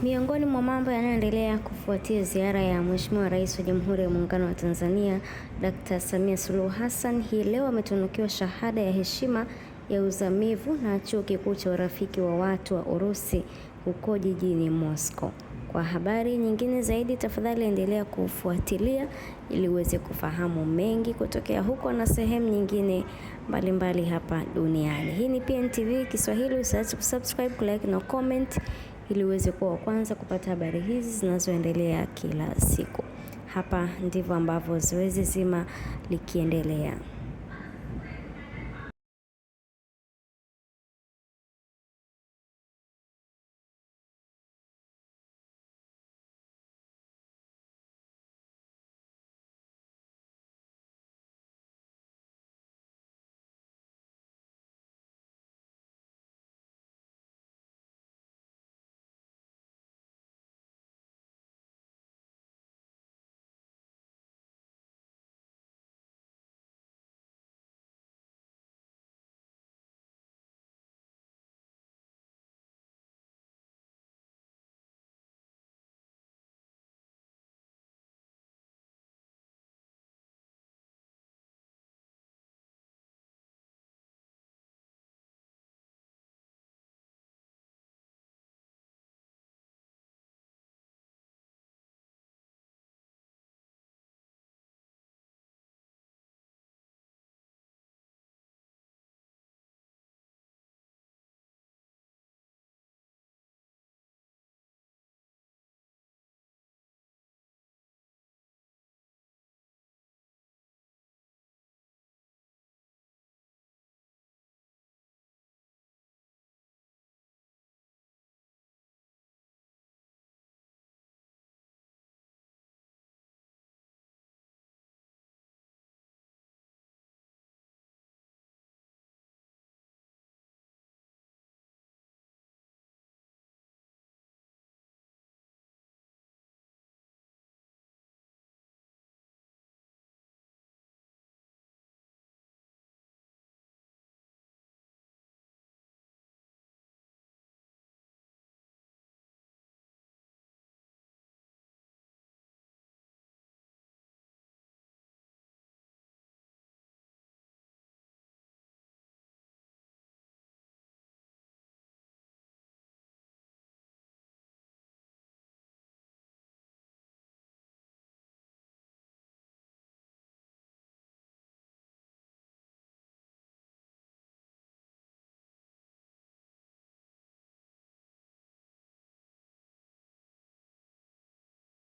Miongoni mwa mambo yanayoendelea kufuatia ziara ya Mheshimiwa Rais wa Jamhuri ya Muungano wa Tanzania, Dr. Samia Suluhu Hassan, hii leo ametunukiwa shahada ya heshima ya uzamivu na Chuo Kikuu cha Urafiki wa Watu wa Urusi huko jijini Moscow. Kwa habari nyingine zaidi, tafadhali endelea kufuatilia ili uweze kufahamu mengi kutokea huko na sehemu nyingine mbalimbali hapa duniani. Hii ni PNTV Kiswahili, usisahau kusubscribe, like na comment ili uweze kuwa wa kwanza kupata habari hizi zinazoendelea kila siku. Hapa ndivyo ambavyo zoezi zima likiendelea.